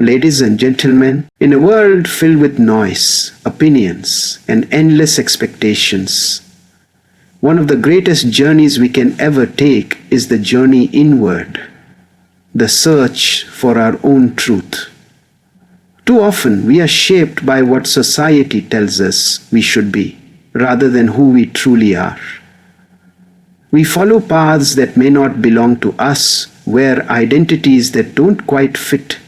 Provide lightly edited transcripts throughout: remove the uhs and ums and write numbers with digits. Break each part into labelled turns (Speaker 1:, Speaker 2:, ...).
Speaker 1: Ladies and gentlemen, in a world filled with noise, opinions, and endless expectations, one of the greatest journeys we can ever take is the journey inward, the search for our own truth. Too often we are shaped by what society tells us we should be, rather than who we truly are. We follow paths that may not belong to us, wear identities that don't quite fit,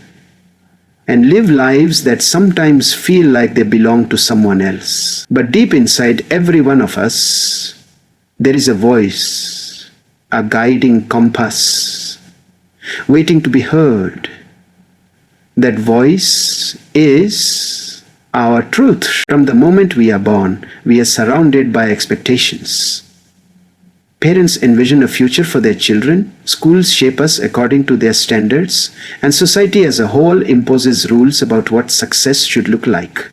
Speaker 1: and live lives that sometimes feel like they belong to someone else. But deep inside every one of us, there is a voice, a guiding compass, waiting to be heard. That voice is our truth. From the moment we are born, we are surrounded by expectations. Parents envision a future for their children, schools shape us according to their standards, and society as a whole imposes rules about what success should look like.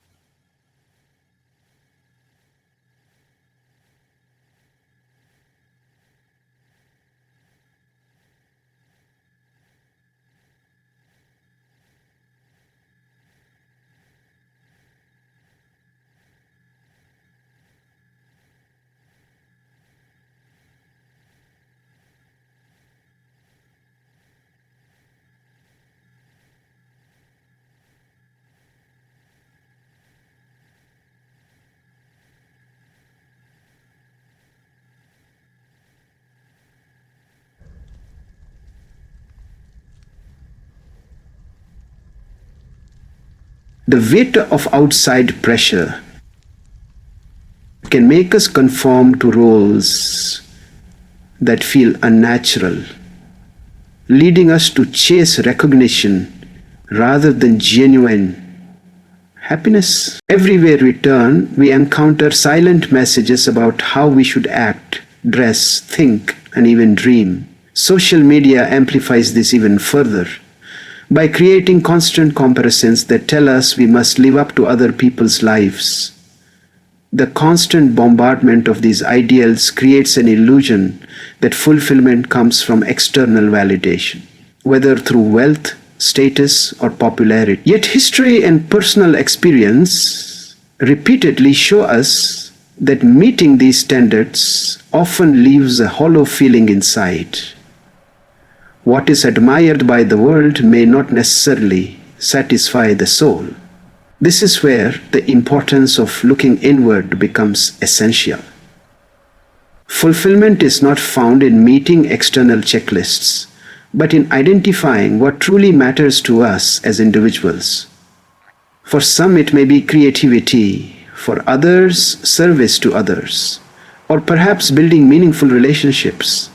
Speaker 1: The weight of outside pressure can make us conform to roles that feel unnatural, leading us to chase recognition rather than genuine happiness. Everywhere we turn, we encounter silent messages about how we should act, dress, think, and even dream. Social media amplifies this even further by creating constant comparisons that tell us we must live up to other people's lives. The constant bombardment of these ideals creates an illusion that fulfillment comes from external validation, whether through wealth, status, or popularity. Yet history and personal experience repeatedly show us that meeting these standards often leaves a hollow feeling inside. What is admired by the world may not necessarily satisfy the soul. This is where the importance of looking inward becomes essential. Fulfillment is not found in meeting external checklists, but in identifying what truly matters to us as individuals. For some, it may be creativity, for others, service to others, or perhaps building meaningful relationships.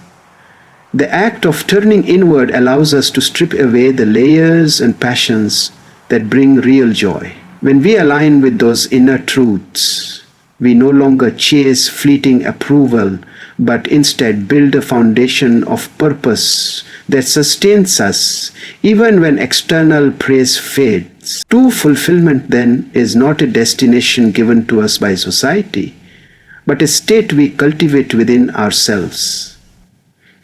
Speaker 1: The act of turning inward allows us to strip away the layers and passions that bring real joy. When we align with those inner truths, we no longer chase fleeting approval, but instead build a foundation of purpose that sustains us even when external praise fades. True fulfillment, then, is not a destination given to us by society, but a state we cultivate within ourselves.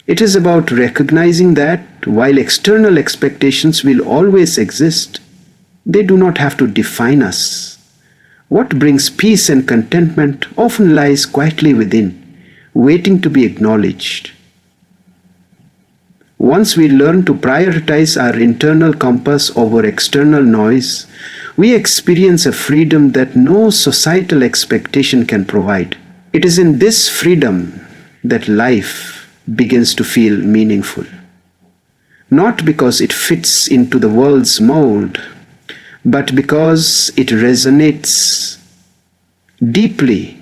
Speaker 1: It is about recognizing that while external expectations will always exist, they do not have to define us. What brings peace and contentment often lies quietly within, waiting to be acknowledged. Once we learn to prioritize our internal compass over external noise, we experience a freedom that no societal expectation can provide. It is in this freedom that life begins to feel meaningful. Not because it fits into the world's mold, but because it resonates deeply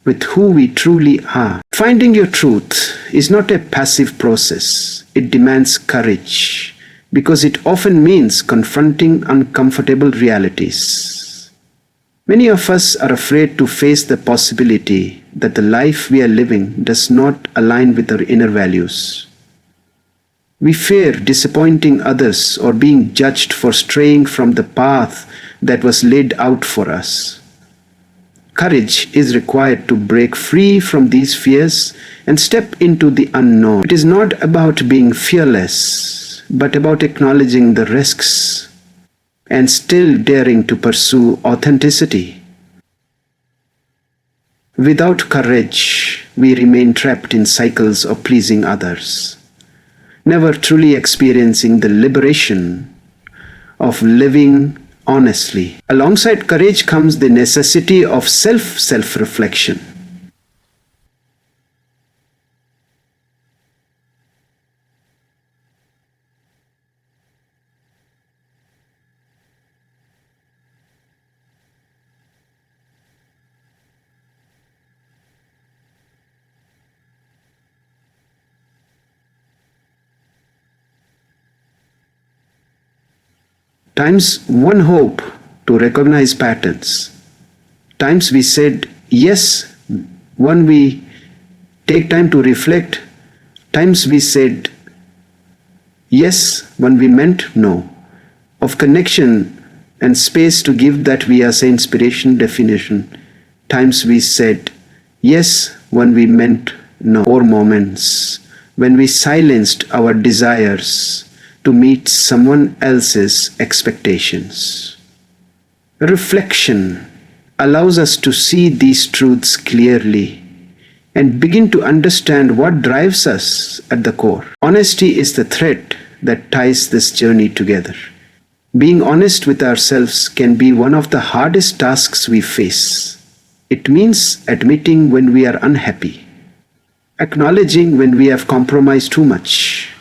Speaker 1: with who we truly are. Finding your truth is not a passive process. It demands courage, because it often means confronting uncomfortable realities. Many of us are afraid to face the possibility that the life we are living does not align with our inner values. We fear disappointing others or being judged for straying from the path that was laid out for us. Courage is required to break free from these fears and step into the unknown. It is not about being fearless, but about acknowledging the risks. and still daring to pursue authenticity. Without courage, we remain trapped in cycles of pleasing others, never truly experiencing the liberation of living honestly. Alongside courage comes the necessity of self-reflection. Times one hope to recognize patterns. Times we said yes when we take time to reflect. Times we said yes when we meant no. Of connection and space to give that we as inspiration definition. Times we said yes when we meant no. Or moments when we silenced our desires to meet someone else's expectations. Reflection allows us to see these truths clearly and begin to understand what drives us at the core. Honesty is the thread that ties this journey together. Being honest with ourselves can be one of the hardest tasks we face. It means admitting when we are unhappy, acknowledging when we have compromised too much,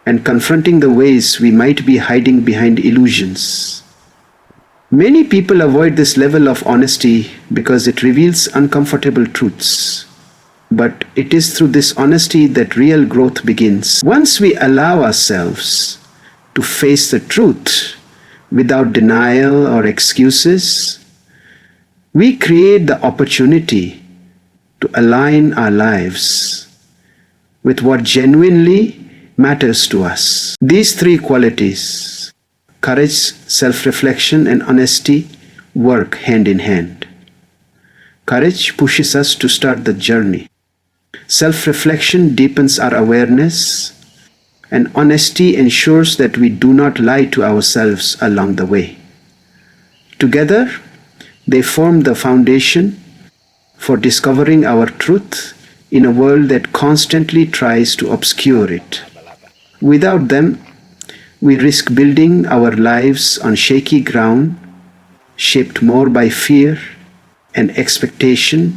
Speaker 1: and confronting the ways we might be hiding behind illusions. Many people avoid this level of honesty because it reveals uncomfortable truths. But it is through this honesty that real growth begins. Once we allow ourselves to face the truth without denial or excuses, we create the opportunity to align our lives with what genuinely matters to us. These three qualities, courage, self-reflection, and honesty, work hand in hand. Courage pushes us to start the journey. Self-reflection deepens our awareness, and honesty ensures that we do not lie to ourselves along the way. Together, they form the foundation for discovering our truth in a world that constantly tries to obscure it. Without them, we risk building our lives on shaky ground, shaped more by fear and expectation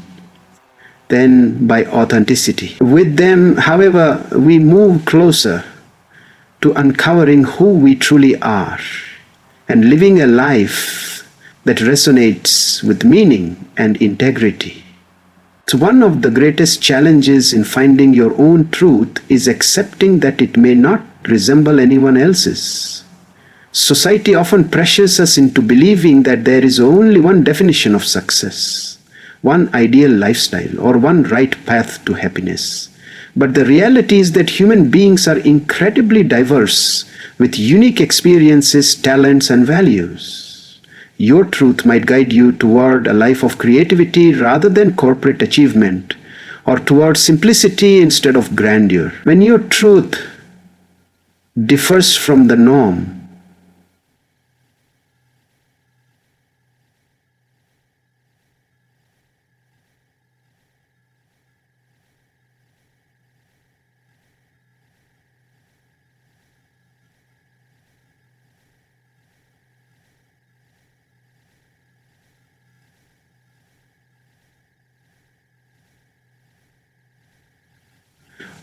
Speaker 1: than by authenticity. With them, however, we move closer to uncovering who we truly are and living a life that resonates with meaning and integrity. So one of the greatest challenges in finding your own truth is accepting that it may not resemble anyone else's. Society often pressures us into believing that there is only one definition of success, one ideal lifestyle, or one right path to happiness. But the reality is that human beings are incredibly diverse, with unique experiences, talents, and values. Your truth might guide you toward a life of creativity rather than corporate achievement, or toward simplicity instead of grandeur. When your truth differs from the norm,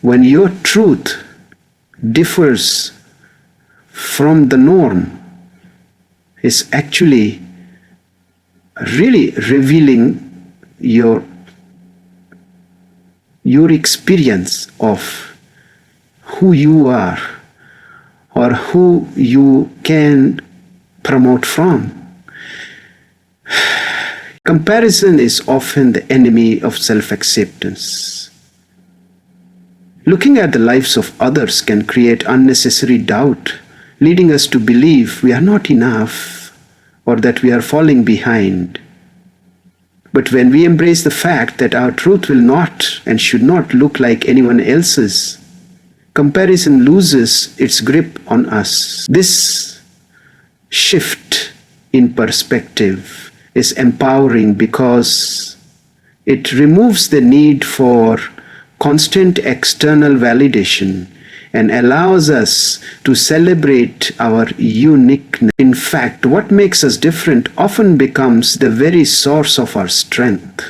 Speaker 1: when your truth differs from the norm, is actually really revealing your experience of who you are or who you can promote from. Comparison is often the enemy of self-acceptance. Looking at the lives of others can create unnecessary doubt, leading us to believe we are not enough or that we are falling behind. But when we embrace the fact that our truth will not and should not look like anyone else's, comparison loses its grip on us. This shift in perspective is empowering because it removes the need for constant external validation and allows us to celebrate our uniqueness. In fact, what makes us different often becomes the very source of our strength.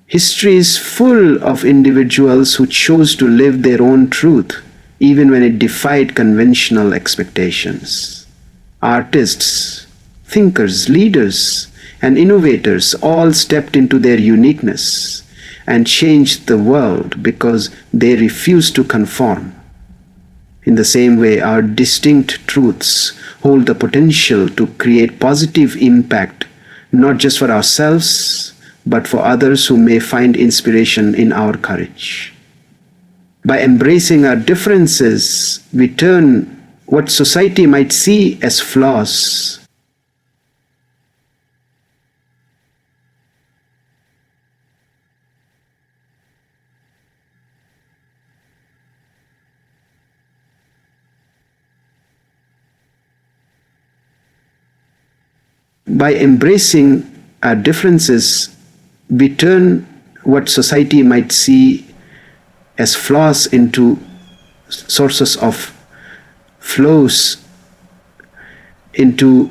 Speaker 1: History is full of individuals who chose to live their own truth, even when it defied conventional expectations. Artists, thinkers, leaders, and innovators all stepped into their uniqueness and changed the world because they refused to conform. In the same way, our distinct truths hold the potential to create positive impact, not just for ourselves, but for others who may find inspiration in our courage. By embracing our differences, we turn what society might see as flaws by embracing our differences, we turn what society might see as flaws into sources of flows, into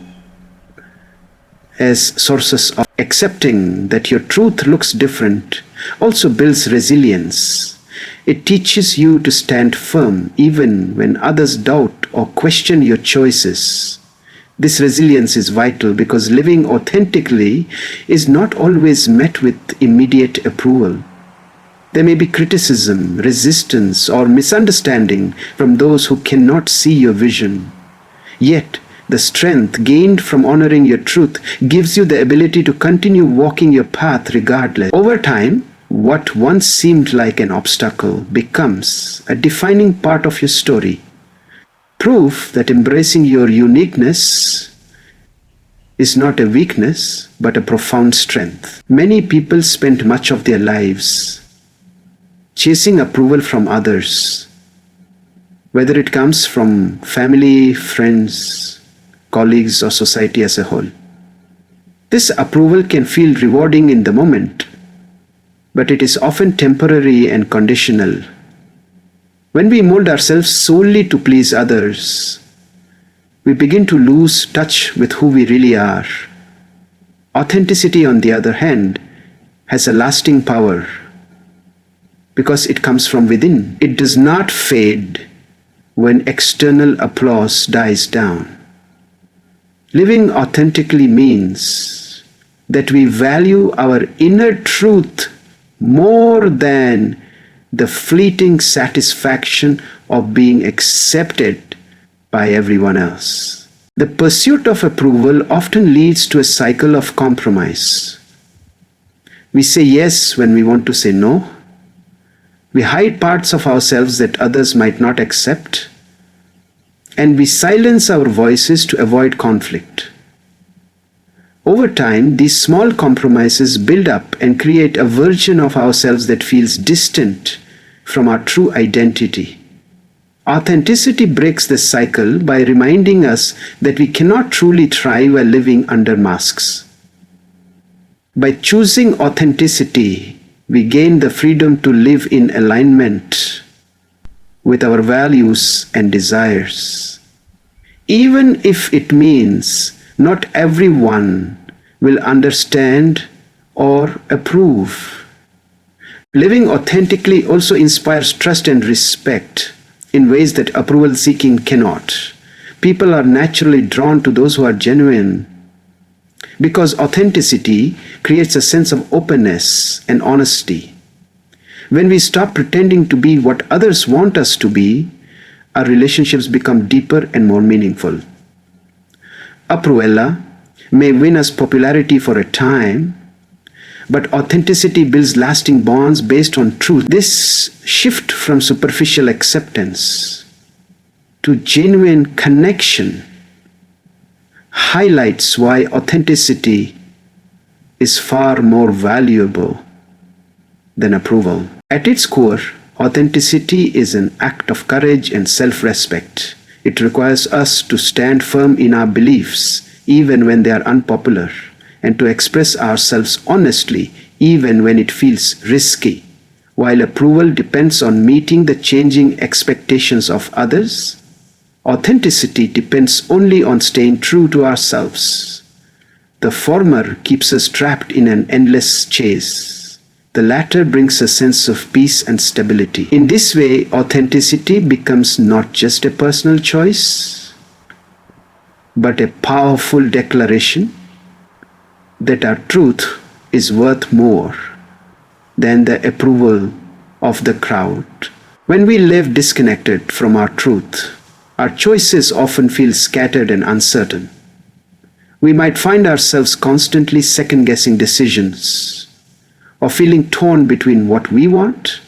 Speaker 1: as sources of accepting that your truth looks different also builds resilience. It teaches you to stand firm even when others doubt or question your choices. This resilience is vital because living authentically is not always met with immediate approval. There may be criticism, resistance, or misunderstanding from those who cannot see your vision. Yet, the strength gained from honoring your truth gives you the ability to continue walking your path regardless. Over time, what once seemed like an obstacle becomes a defining part of your story. Proof that embracing your uniqueness is not a weakness, but a profound strength. Many people spend much of their lives chasing approval from others, whether it comes from family, friends, colleagues, or society as a whole. This approval can feel rewarding in the moment, but it is often temporary and conditional. When we mold ourselves solely to please others, we begin to lose touch with who we really are. Authenticity, on the other hand, has a lasting power because it comes from within. It does not fade when external applause dies down. Living authentically means that we value our inner truth more than the fleeting satisfaction of being accepted by everyone else. The pursuit of approval often leads to a cycle of compromise. We say yes when we want to say no. We hide parts of ourselves that others might not accept. And we silence our voices to avoid conflict. Over time, these small compromises build up and create a version of ourselves that feels distant from our true identity. Authenticity breaks this cycle by reminding us that we cannot truly thrive while living under masks. By choosing authenticity, we gain the freedom to live in alignment with our values and desires. Even if it means not everyone will understand or approve. Living authentically also inspires trust and respect in ways that approval-seeking cannot. People are naturally drawn to those who are genuine because authenticity creates a sense of openness and honesty. When we stop pretending to be what others want us to be, our relationships become deeper and more meaningful. Approval may win us popularity for a time, but authenticity builds lasting bonds based on truth. This shift from superficial acceptance to genuine connection highlights why authenticity is far more valuable than approval. At its core, authenticity is an act of courage and self-respect. It requires us to stand firm in our beliefs, even when they are unpopular, and to express ourselves honestly, even when it feels risky. While approval depends on meeting the changing expectations of others, authenticity depends only on staying true to ourselves. The former keeps us trapped in an endless chase. The latter brings a sense of peace and stability. In this way, authenticity becomes not just a personal choice, but a powerful declaration that our truth is worth more than the approval of the crowd. When we live disconnected from our truth, our choices often feel scattered and uncertain. We might find ourselves constantly second-guessing decisions, or feeling torn between what we want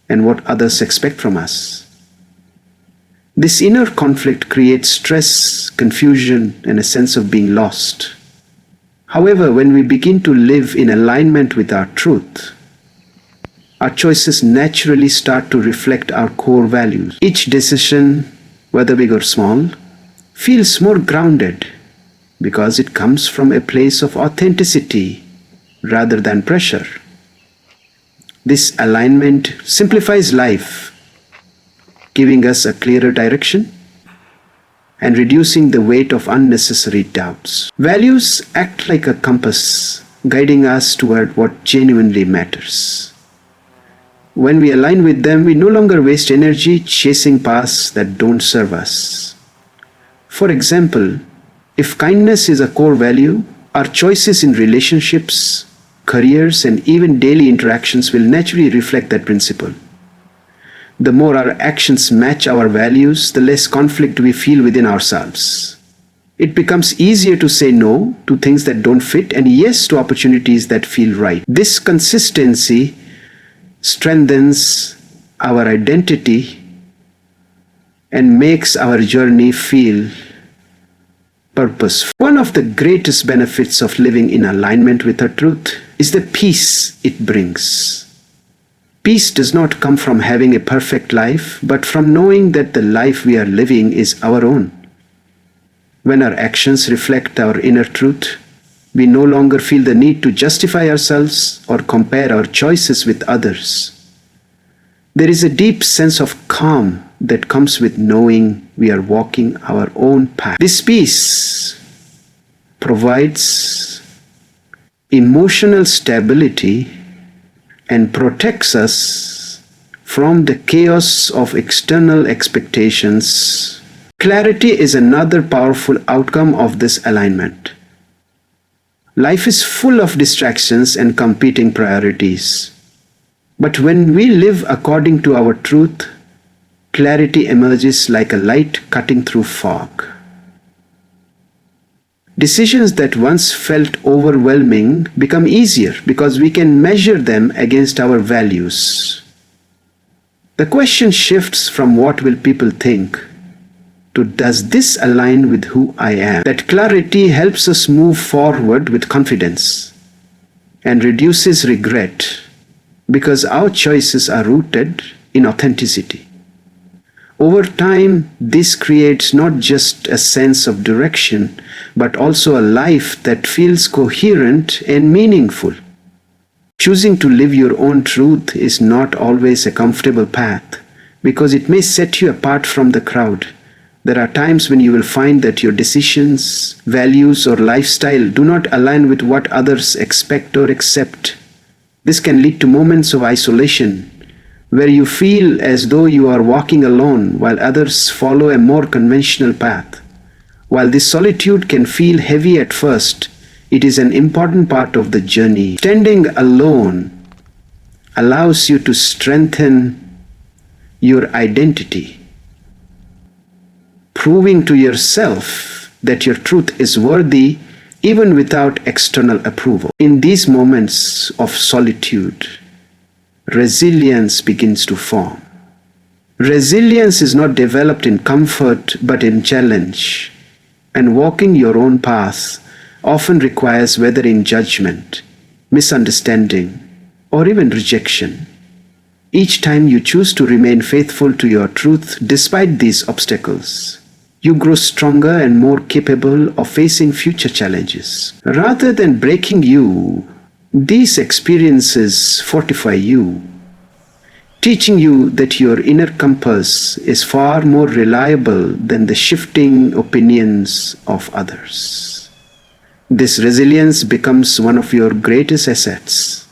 Speaker 1: and what others expect from us. This inner conflict creates stress, confusion, and a sense of being lost. However, when we begin to live in alignment with our truth, our choices naturally start to reflect our core values. Each decision, whether big or small, feels more grounded because it comes from a place of authenticity rather than pressure. This alignment simplifies life, giving us a clearer direction and reducing the weight of unnecessary doubts. Values act like a compass, guiding us toward what genuinely matters. When we align with them, we no longer waste energy chasing paths that don't serve us. For example, if kindness is a core value, our choices in relationships, careers, and even daily interactions will naturally reflect that principle. The more our actions match our values, the less conflict we feel within ourselves. It becomes easier to say no to things that don't fit and yes to opportunities that feel right. This consistency strengthens our identity and makes our journey feel purposeful. One of the greatest benefits of living in alignment with our truth is the peace it brings. Peace does not come from having a perfect life, but from knowing that the life we are living is our own. When our actions reflect our inner truth, we no longer feel the need to justify ourselves or compare our choices with others. There is a deep sense of calm that comes with knowing we are walking our own path. This peace provides emotional stability and protects us from the chaos of external expectations. Clarity is another powerful outcome of this alignment. Life is full of distractions and competing priorities. But when we live according to our truth, clarity emerges like a light cutting through fog. Decisions that once felt overwhelming become easier because we can measure them against our values. The question shifts from what will people think to does this align with who I am? That clarity helps us move forward with confidence and reduces regret because our choices are rooted in authenticity. Over time, this creates not just a sense of direction, but also a life that feels coherent and meaningful. Choosing to live your own truth is not always a comfortable path because it may set you apart from the crowd. There are times when you will find that your decisions, values, or lifestyle do not align with what others expect or accept. This can lead to moments of isolation, where you feel as though you are walking alone while others follow a more conventional path. While this solitude can feel heavy at first, it is an important part of the journey. Standing alone allows you to strengthen your identity, proving to yourself that your truth is worthy even without external approval. In these moments of solitude, resilience begins to form. Resilience is not developed in comfort but in challenge, and walking your own path often requires weathering judgment, misunderstanding, or even rejection. Each time you choose to remain faithful to your truth despite these obstacles, You grow stronger and more capable of facing future challenges. Rather than breaking you, these experiences fortify you, teaching you that your inner compass is far more reliable than the shifting opinions of others. This resilience becomes one of your greatest assets,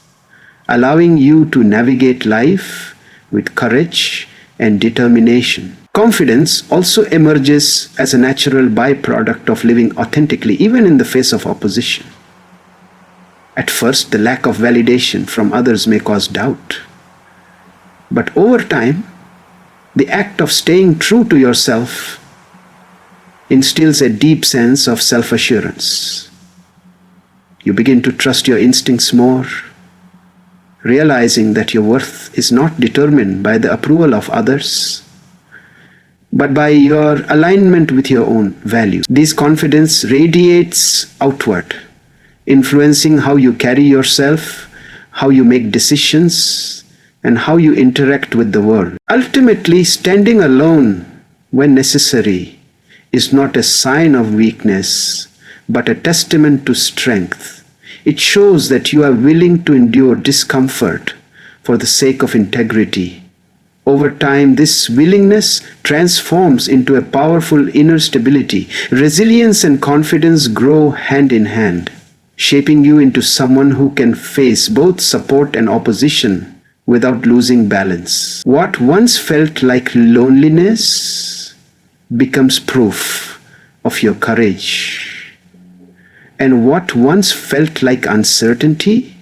Speaker 1: allowing you to navigate life with courage and determination. Confidence also emerges as a natural byproduct of living authentically, even in the face of opposition. At first, the lack of validation from others may cause doubt. But over time, the act of staying true to yourself instills a deep sense of self-assurance. You begin to trust your instincts more, realizing that your worth is not determined by the approval of others, but by your alignment with your own values. This confidence radiates outward, influencing how you carry yourself, how you make decisions, and how you interact with the world. Ultimately, standing alone when necessary is not a sign of weakness, but a testament to strength. It shows that you are willing to endure discomfort for the sake of integrity. Over time, this willingness transforms into a powerful inner stability. Resilience and confidence grow hand in hand, shaping you into someone who can face both support and opposition without losing balance. What once felt like loneliness becomes proof of your courage, and what once felt like uncertainty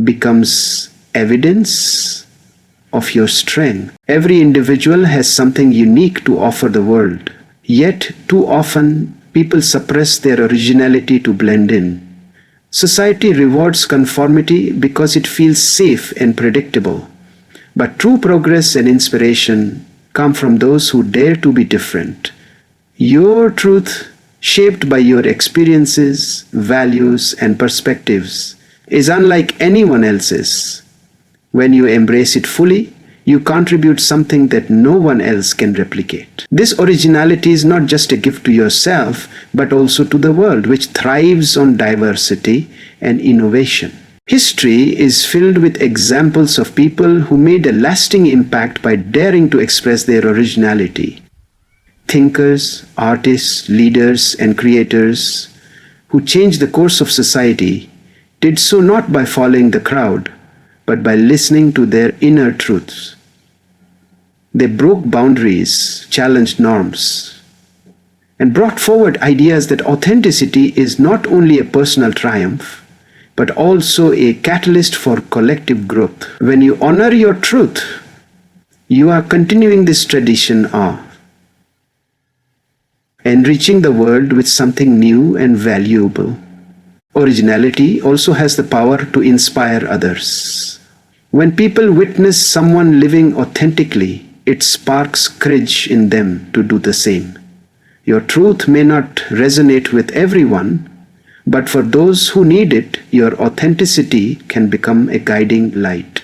Speaker 1: becomes evidence of your strength. Every individual has something unique to offer the world, yet too often people suppress their originality to blend in. Society rewards conformity because it feels safe and predictable. But true progress and inspiration come from those who dare to be different. Your truth, shaped by your experiences, values, and perspectives, is unlike anyone else's. When you embrace it fully, you contribute something that no one else can replicate. This originality is not just a gift to yourself, but also to the world, which thrives on diversity and innovation. History is filled with examples of people who made a lasting impact by daring to express their originality. Thinkers, artists, leaders, and creators who changed the course of society did so not by following the crowd, but by listening to their inner truths. They broke boundaries, challenged norms, and brought forward ideas that authenticity is not only a personal triumph, but also a catalyst for collective growth. When you honor your truth, you are continuing this tradition of enriching the world with something new and valuable. Originality also has the power to inspire others. When people witness someone living authentically, it sparks courage in them to do the same. Your truth may not resonate with everyone, but for those who need it, your authenticity can become a guiding light.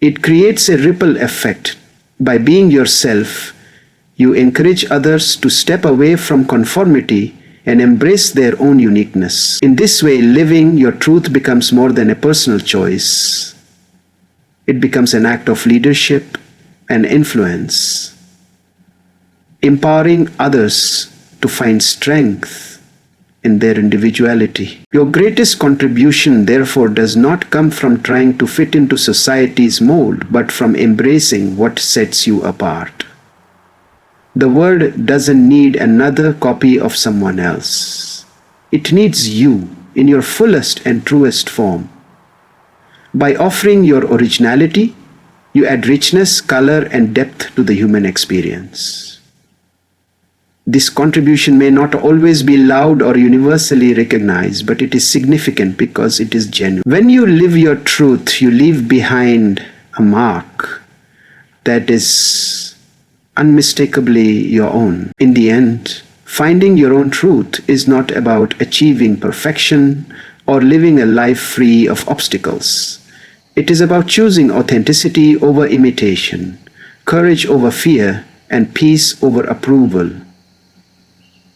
Speaker 1: It creates a ripple effect. By being yourself, you encourage others to step away from conformity and embrace their own uniqueness. In this way, living your truth becomes more than a personal choice. It becomes an act of leadership and influence, empowering others to find strength in their individuality. Your greatest contribution, therefore, does not come from trying to fit into society's mold, but from embracing what sets you apart. The world doesn't need another copy of someone else. It needs you in your fullest and truest form. By offering your originality, you add richness, color, and depth to the human experience. This contribution may not always be loud or universally recognized, but it is significant because it is genuine. When you live your truth, you leave behind a mark that is unmistakably your own. In the end, finding your own truth is not about achieving perfection or living a life free of obstacles. It is about choosing authenticity over imitation, courage over fear, and peace over approval.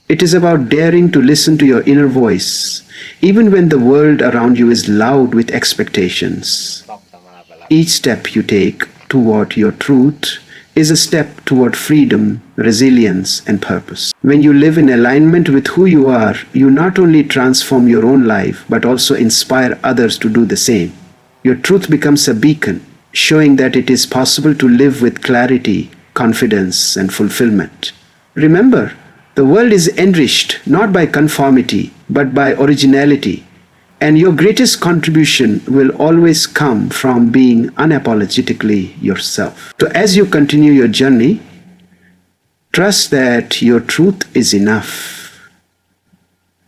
Speaker 1: It is about daring to listen to your inner voice, even when the world around you is loud with expectations. Each step you take toward your truth is a step toward freedom, resilience, and purpose. When you live in alignment with who you are, you not only transform your own life, but also inspire others to do the same. Your truth becomes a beacon, showing that it is possible to live with clarity, confidence, and fulfillment. Remember, the world is enriched not by conformity, but by originality. And your greatest contribution will always come from being unapologetically yourself. So as you continue your journey, trust that your truth is enough.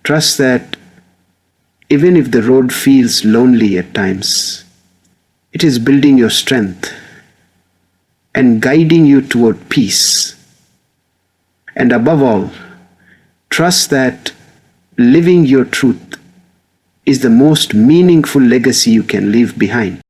Speaker 1: Trust that even if the road feels lonely at times, it is building your strength and guiding you toward peace. And above all, trust that living your truth is the most meaningful legacy you can leave behind.